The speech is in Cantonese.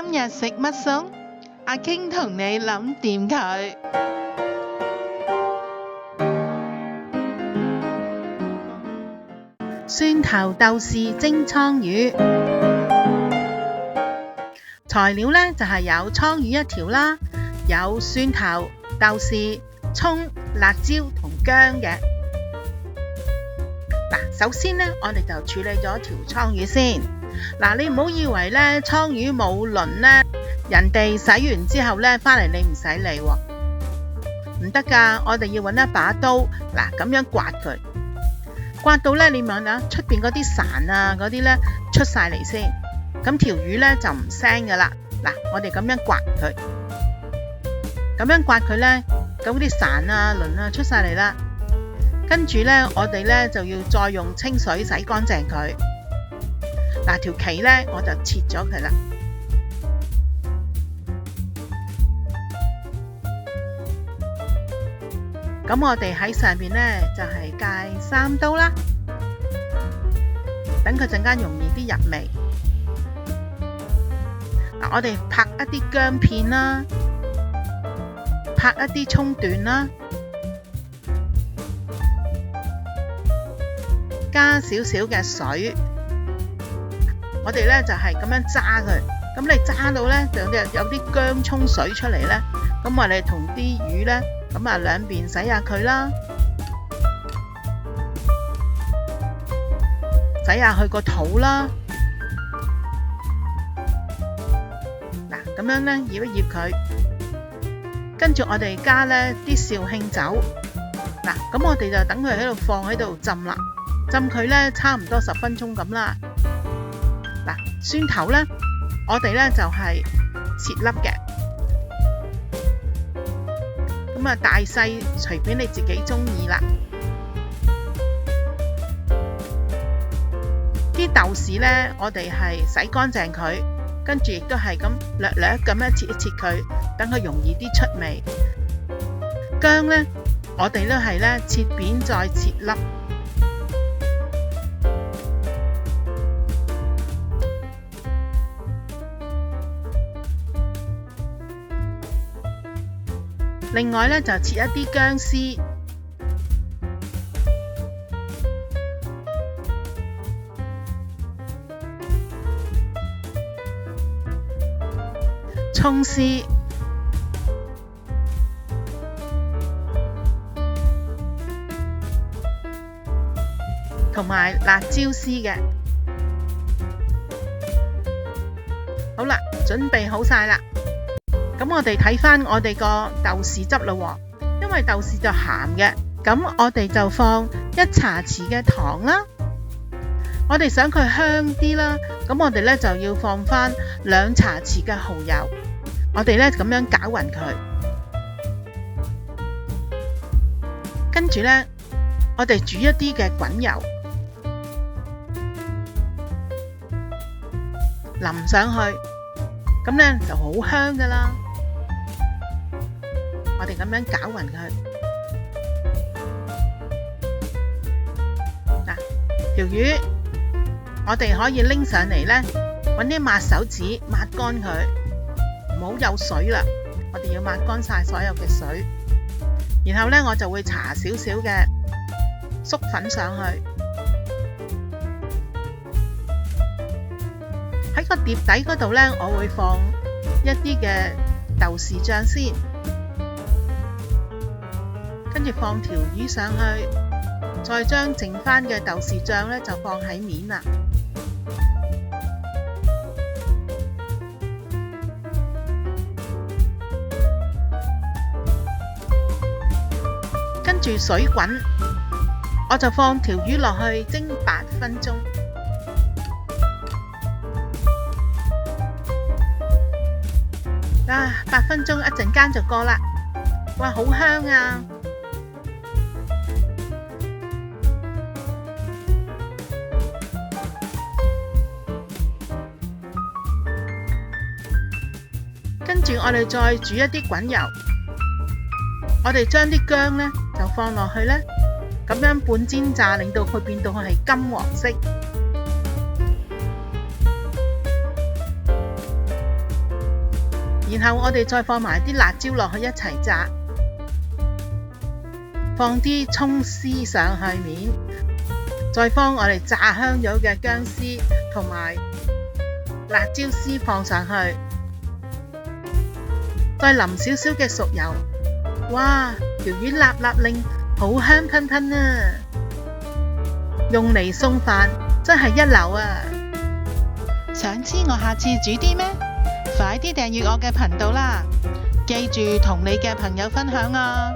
今日食乜餸？阿傾同你諗掂佢。蒜頭豆豉蒸倉魚，材料呢就係有倉魚一條啦，有蒜頭、豆豉、葱、辣椒同薑嘅。首先呢，我哋就處理咗條倉魚先。你唔好以為呢倉魚冇鱗呢，人哋洗完之後呢返嚟你唔使理喎，唔得㗎。我哋要揾一把刀，咁樣刮佢，刮到呢，你望下出邊嗰啲潺啊嗰啲呢出晒嚟先，咁條魚呢就唔腥㗎啦。我哋咁樣刮佢，咁樣刮佢呢，咁啲潺啊鱗啊出晒嚟啦。跟住呢，我哋呢就要再用清水洗乾淨佢。條鰭呢，我就切咗佢啦。咁我哋喺上面呢，就係戒3刀啦，等佢陣間容易啲入味。我哋拍一啲薑片啦，拍一啲葱段啦，加少少嘅水。我哋呢就係咁樣揸佢，咁你揸到呢，就有啲薑葱水出嚟呢。咁我哋同啲魚呢，咁兩邊洗下佢啦，洗下佢個肚啦。咁樣呢，醃一醃佢，跟住我哋加呢啲紹興酒。咁我哋就等佢喺度放喺度浸啦，浸佢呢差唔多10分鐘咁啦。蒜頭呢，我哋呢就係切粒嘅，咁大細隨便你自己中意啦。啲豆豉呢，我哋係洗乾淨佢，跟住亦都係咁略略咁樣切一切佢，等佢容易啲出味。薑呢，我哋都係呢切片再切粒。另外呢，就切一啲薑絲，葱絲，同埋辣椒絲嘅。好啦，準備好晒啦。咁我哋睇翻我哋個豆豉汁咯，因為豆豉就鹹嘅，咁我哋就放1茶匙嘅糖啦。我哋想佢香啲啦，咁我哋呢就要放翻2茶匙嘅蠔油。我哋呢咁樣攪勻佢，跟住呢，我哋煮一啲嘅滾油淋上去，咁呢就好香噶啦。我哋咁樣攪勻佢，條魚我哋可以拎上嚟呢，搵啲抹手紙抹乾佢，唔好有水啦。我哋要抹乾晒所有嘅水，然後呢，我就會搽少少嘅粟粉上去，喺個碟底嗰度呢，我會放一啲嘅豆豉醬先。跟住放條魚上去，再將剩翻嘅豆豉醬呢就放喺面啦。跟住水滾，我就放條魚落去蒸8分鐘。8分鐘一陣間就過啦。哇，好香啊！跟住我哋再煮一啲滾油，我哋將啲薑呢就放落去呢，咁樣半煎炸，令到佢變到係金黃色。然後我哋再放埋啲辣椒落去一齊炸，放啲蔥絲上去面，再放我哋炸香咗嘅薑絲同埋辣椒絲放上去，再淋少少嘅熟油。哇！條魚辣辣令，好香噴噴啊！用嚟餸飯真係一流啊！想知我下次煮啲咩？快啲訂閱我嘅頻道啦！記住同你嘅朋友分享啊！